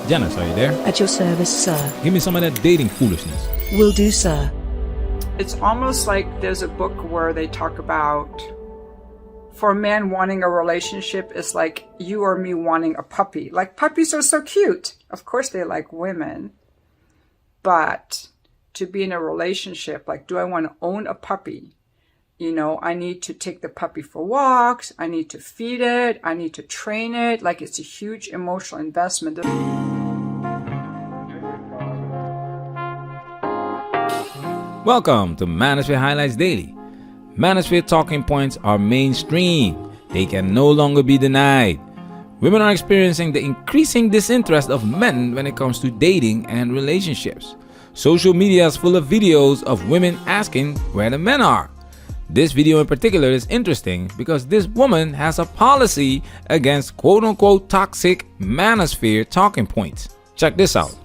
Janice, are you there? At your service, sir. Give me some of that dating foolishness. Will do, sir. It's almost like there's a book where they talk about for a man wanting a relationship is like you or me wanting a puppy. Like puppies are so cute. Of course they like women. But to be in a relationship, like do I want to own a puppy? You know, I need to take the puppy for walks. I need to feed it. I need to train it. Like it's a huge emotional investment. Welcome to Manosphere Highlights Daily. Manosphere talking points are mainstream. They can no longer be denied. Women are experiencing the increasing disinterest of men when it comes to dating and relationships. Social media is full of videos of women asking where the men are. This video in particular is interesting because this woman has a policy against quote-unquote toxic manosphere talking points. Check this out.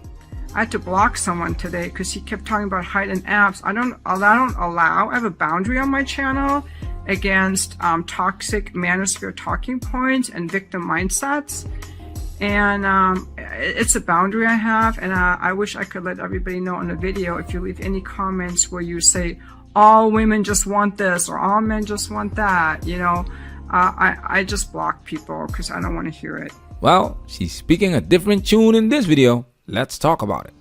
I had to block someone today because he kept talking about height and abs. I don't allow. I have a boundary on my channel against toxic manosphere talking points and victim mindsets. And it's a boundary I have. And I wish I could let everybody know in the video if you leave any comments where you say, all women just want this or all men just want that. You know, I just block people because I don't want to hear it. Well, she's speaking a different tune in this video. Let's talk about it.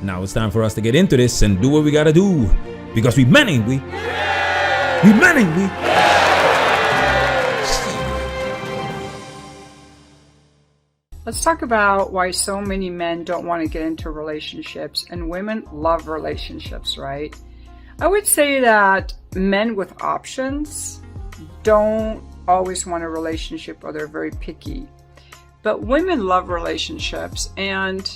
Now it's time for us to get into this and do what we gotta do. Because we men, ain't we? We men, ain't we? Let's talk about why so many men don't want to get into relationships and women love relationships, right? I would say that men with options don't always want a relationship or they're very picky. But women love relationships, and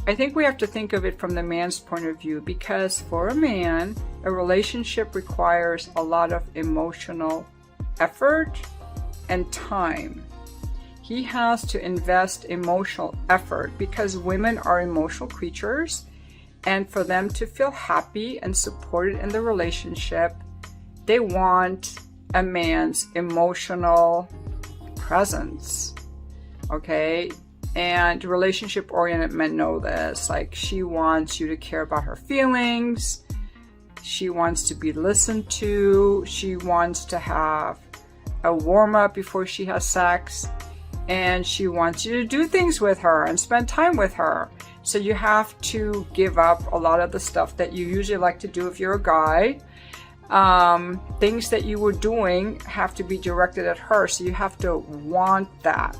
I think we have to think of it from the man's point of view because for a man, a relationship requires a lot of emotional effort and time. He has to invest emotional effort because women are emotional creatures, and for them to feel happy and supported in the relationship, they want a man's emotional presence. Okay, and relationship-oriented men know this. Like, she wants you to care about her feelings. She wants to be listened to. She wants to have a warm-up before she has sex. And she wants you to do things with her and spend time with her. So you have to give up a lot of the stuff that you usually like to do if you're a guy. Things that you were doing have to be directed at her. So you have to want that.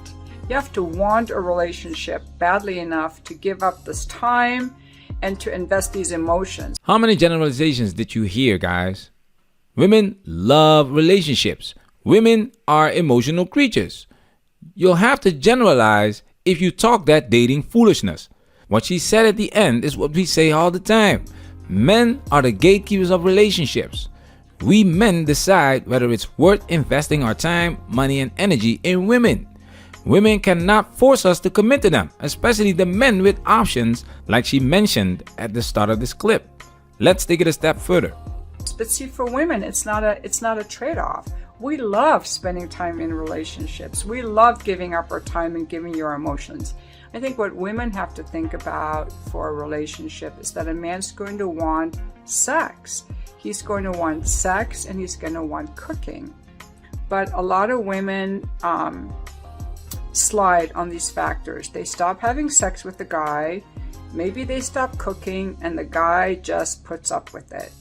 You have to want a relationship badly enough to give up this time and to invest these emotions. How many generalizations did you hear, guys? Women love relationships. Women are emotional creatures. You'll have to generalize if you talk that dating foolishness. What she said at the end is what we say all the time. Men are the gatekeepers of relationships. We men decide whether it's worth investing our time, money, and energy in women. Women cannot force us to commit to them, especially the men with options like she mentioned at the start of this clip. Let's take it a step further. But see, for women, it's not a trade-off. We love spending time in relationships. We love giving up our time and giving your emotions. I think what women have to think about for a relationship is that a man's going to want sex. He's going to want sex and he's going to want cooking. But a lot of women slide on these factors. They stop having sex with the guy, maybe they stop cooking, and the guy just puts up with it.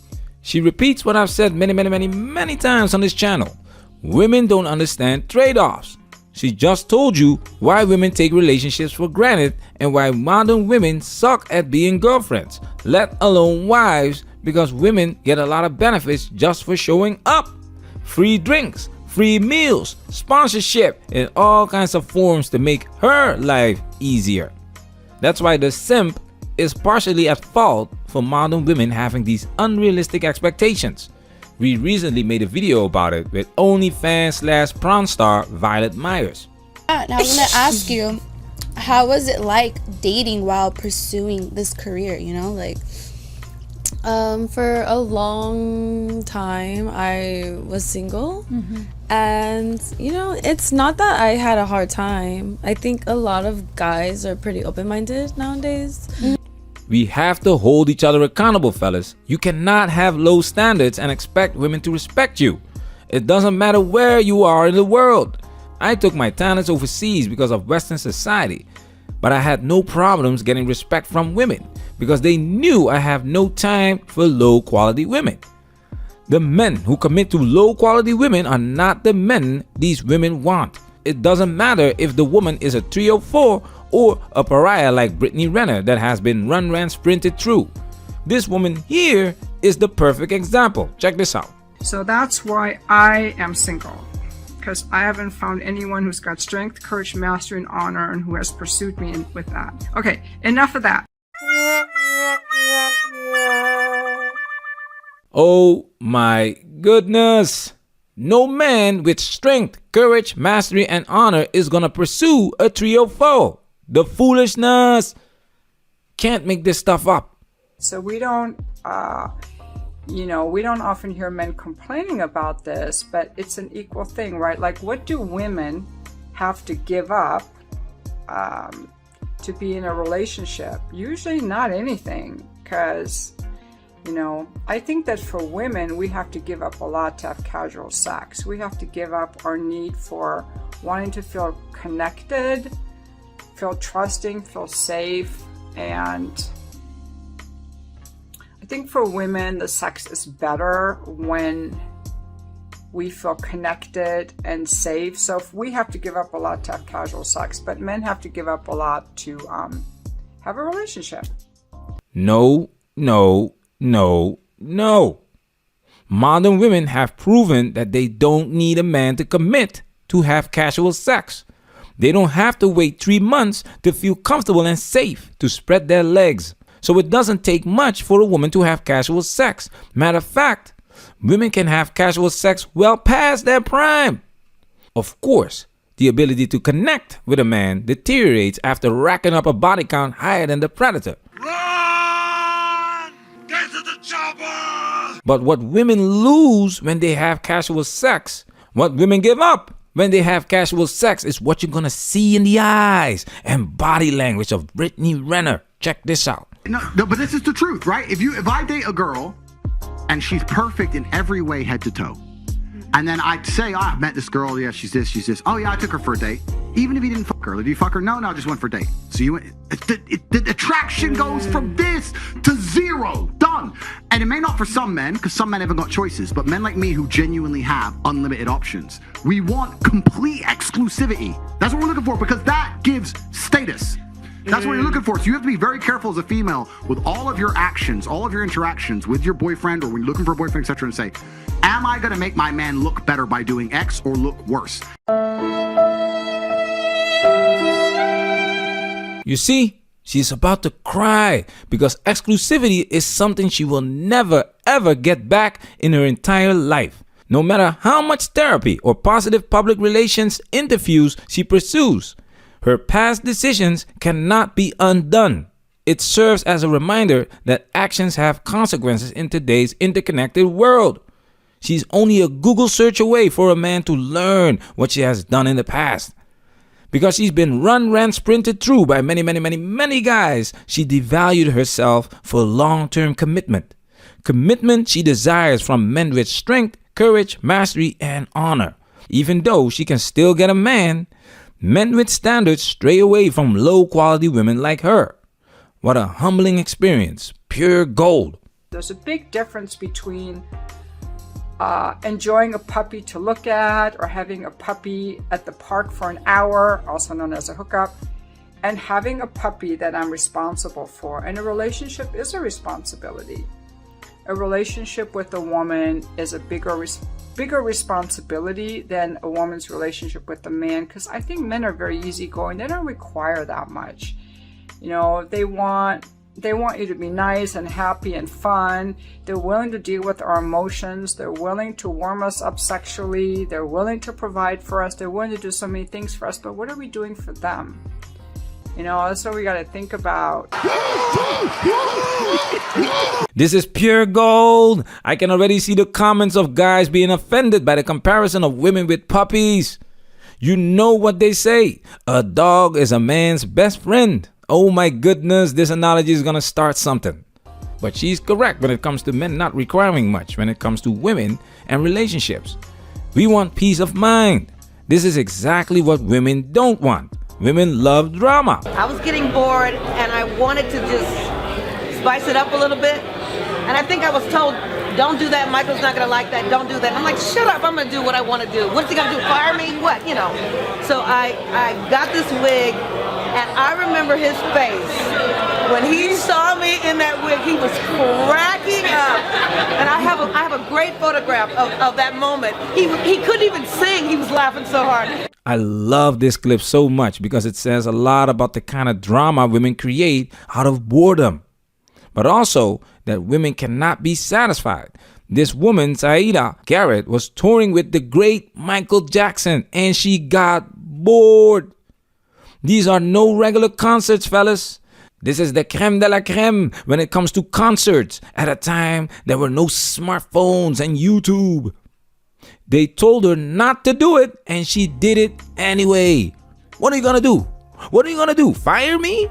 She repeats what I've said many times on this channel. Women don't understand trade-offs. She just told you why women take relationships for granted and why modern women suck at being girlfriends, let alone wives, because women get a lot of benefits just for showing up. Free drinks, free meals, sponsorship, and all kinds of forms to make her life easier. That's why the simp is partially at fault for modern women having these unrealistic expectations. We recently made a video about it with OnlyFans/porn star Violet Myers. Now I want to ask you, how was it like dating while pursuing this career, you know, like For a long time I was single, And, you know, it's not that I had a hard time. I think a lot of guys are pretty open-minded nowadays. We have to hold each other accountable, fellas. You cannot have low standards and expect women to respect you. It doesn't matter where you are in the world. I took my talents overseas because of Western society, but I had no problems getting respect from women because they knew I have no time for low quality women. The men who commit to low quality women are not the men these women want. It doesn't matter if the woman is a 304 or a pariah like Brittany Renner that has been ran sprinted through. This woman here is the perfect example. Check this out. So that's why I am single, because I haven't found anyone who's got strength, courage, mastery, and honor, and who has pursued me with that. Okay, enough of that. Oh my goodness. No man with strength, courage, mastery, and honor is gonna pursue a 304. The foolishness. Can't make this stuff up. So we don't, we don't often hear men complaining about this, but it's an equal thing, right? Like, what do women have to give up to be in a relationship? Usually not anything, because I think that for women, we have to give up a lot to have casual sex. We have to give up our need for wanting to feel connected, feel trusting, feel safe. And I think for women, the sex is better when we feel connected and safe. So if we have to give up a lot to have casual sex, but men have to give up a lot to have a relationship. No. Modern women have proven that they don't need a man to commit to have casual sex. They don't have to wait 3 months to feel comfortable and safe to spread their legs. So it doesn't take much for a woman to have casual sex. Matter of fact, women can have casual sex well past their prime. Of course, the ability to connect with a man deteriorates after racking up a body count higher than the predator. But what women lose when they have casual sex, what women give up when they have casual sex, is what you're gonna see in the eyes and body language of Brittany Renner. Check this out. No, but this is the truth, right? If I date a girl and she's perfect in every way, head to toe, and then I'd say, I met this girl, yeah, she's this. Oh yeah, I took her for a date. Even if you didn't fuck her, did you fuck her? No, I just went for a date. So you went, the attraction goes from this to zero, done. And it may not for some men, because some men haven't got choices, but men like me who genuinely have unlimited options, we want complete exclusivity. That's what we're looking for, because that gives status. That's what you're looking for. So you have to be very careful as a female with all of your actions, all of your interactions with your boyfriend, or when you're looking for a boyfriend, etc., and say, am I going to make my man look better by doing X or look worse? You see, she's about to cry because exclusivity is something she will never ever get back in her entire life. No matter how much therapy or positive public relations interviews she pursues, her past decisions cannot be undone. It serves as a reminder that actions have consequences in today's interconnected world. She's only a Google search away for a man to learn what she has done in the past. Because she's been ran sprinted through by many guys, she devalued herself for long-term commitment. Commitment she desires from men with strength, courage, mastery, and honor. Even though she can still get a man, men with standards stray away from low-quality women like her. What a humbling experience. Pure gold. There's a big difference between enjoying a puppy to look at, or having a puppy at the park for an hour, also known as a hookup, and having a puppy that I'm responsible for. And a relationship is a responsibility. A relationship with a woman is a bigger responsibility than a woman's relationship with a man, because I think men are very easygoing. They don't require that much. They want you to be nice and happy and fun. They're willing to deal with our emotions. They're willing to warm us up sexually. They're willing to provide for us. They're willing to do so many things for us. But what are we doing for them? You know, that's what we got to think about. This is pure gold. I can already see the comments of guys being offended by the comparison of women with puppies. You know what they say. A dog is a man's best friend. Oh my goodness, this analogy is going to start something. But she's correct when it comes to men not requiring much when it comes to women and relationships. We want peace of mind. This is exactly what women don't want. Women love drama. I was getting bored and I wanted to just spice it up a little bit. And I think I was told, don't do that, Michael's not gonna like that, don't do that. I'm like, shut up, I'm gonna do what I wanna do. What's he gonna do, fire me? What, you know? So I got this wig and I remember his face. When he saw me in that wig, he was cracking up. And I have a great photograph of that moment. He couldn't even sing, he was laughing so hard. I love this clip so much because it says a lot about the kind of drama women create out of boredom. But also that women cannot be satisfied. This woman, Saida Garrett, was touring with the great Michael Jackson and she got bored. These are no regular concerts, fellas. This is the creme de la creme when it comes to concerts. At a time, there were no smartphones and YouTube. They told her not to do it and she did it anyway. What are you gonna do? What are you gonna do? Fire me?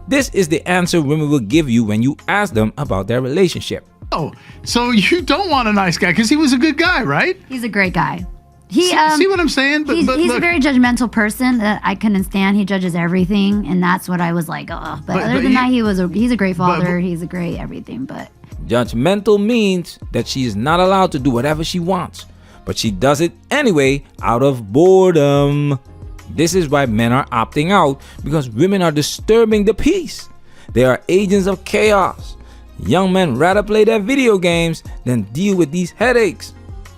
This is the answer women will give you when you ask them about their relationship. Oh, so you don't want a nice guy because he was a good guy, right? He's a great guy. He see what I'm saying? But he's look, a very judgmental person that I couldn't stand. He judges everything, and that's what I was like, oh. But other than that, he's a great father. He's a great everything. But judgmental means that she is not allowed to do whatever she wants, but she does it anyway out of boredom. This is why men are opting out, because women are disturbing the peace. They are agents of chaos. Young men rather play their video games than deal with these headaches.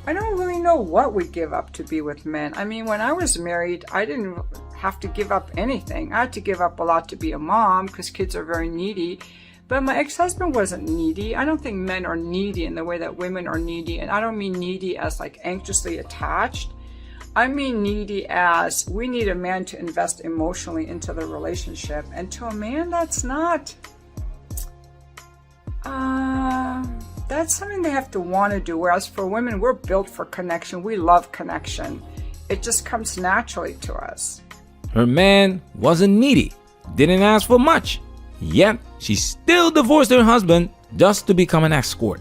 I don't really know what we give up to be with men. I mean, when I was married, I didn't have to give up anything. I had to give up a lot to be a mom because kids are very needy. But my ex-husband wasn't needy. I don't think men are needy in the way that women are needy. And I don't mean needy as like anxiously attached. I mean needy as we need a man to invest emotionally into the relationship. And to a man, that's not... that's something they have to want to do. Whereas for women, we're built for connection. We love connection. It just comes naturally to us. Her man wasn't needy, didn't ask for much. Yet, she still divorced her husband just to become an escort.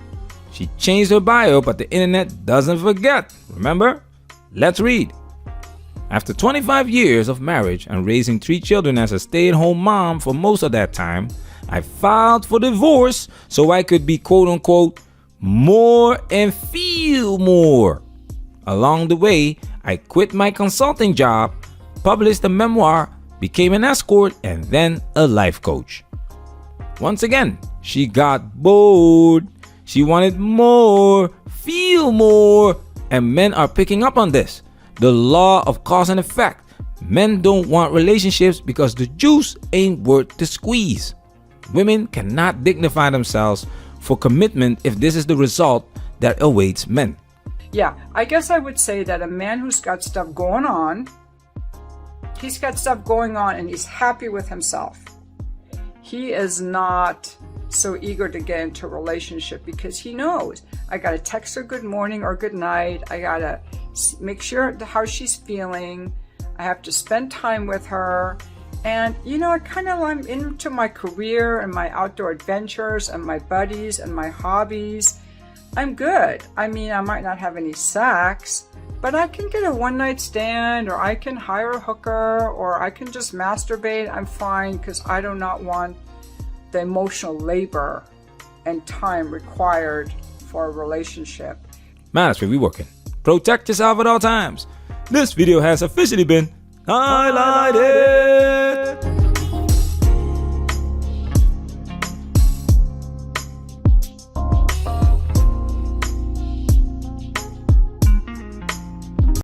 She changed her bio, but the internet doesn't forget. Remember? Let's read. After 25 years of marriage and raising 3 children as a stay-at-home mom for most of that time, I filed for divorce so I could be quote-unquote more and feel more. Along the way, I quit my consulting job, published a memoir, became an escort, and then a life coach. Once again, she got bored. She wanted more, feel more, and men are picking up on this. The law of cause and effect. Men don't want relationships because the juice ain't worth the squeeze. Women cannot dignify themselves for commitment if this is the result that awaits men. Yeah, I guess I would say that a man who's got stuff going on, he's got stuff going on and he's happy with himself. He is not so eager to get into a relationship because he knows I got to text her good morning or good night. I got to make sure how she's feeling. I have to spend time with her. And, you know, I'm into my career and my outdoor adventures and my buddies and my hobbies. I'm good. I mean, I might not have any sex, but I can get a one-night stand, or I can hire a hooker, or I can just masturbate. I'm fine because I do not want the emotional labor and time required for a relationship. Manosphere, we working. Protect yourself at all times. This video has officially been highlighted.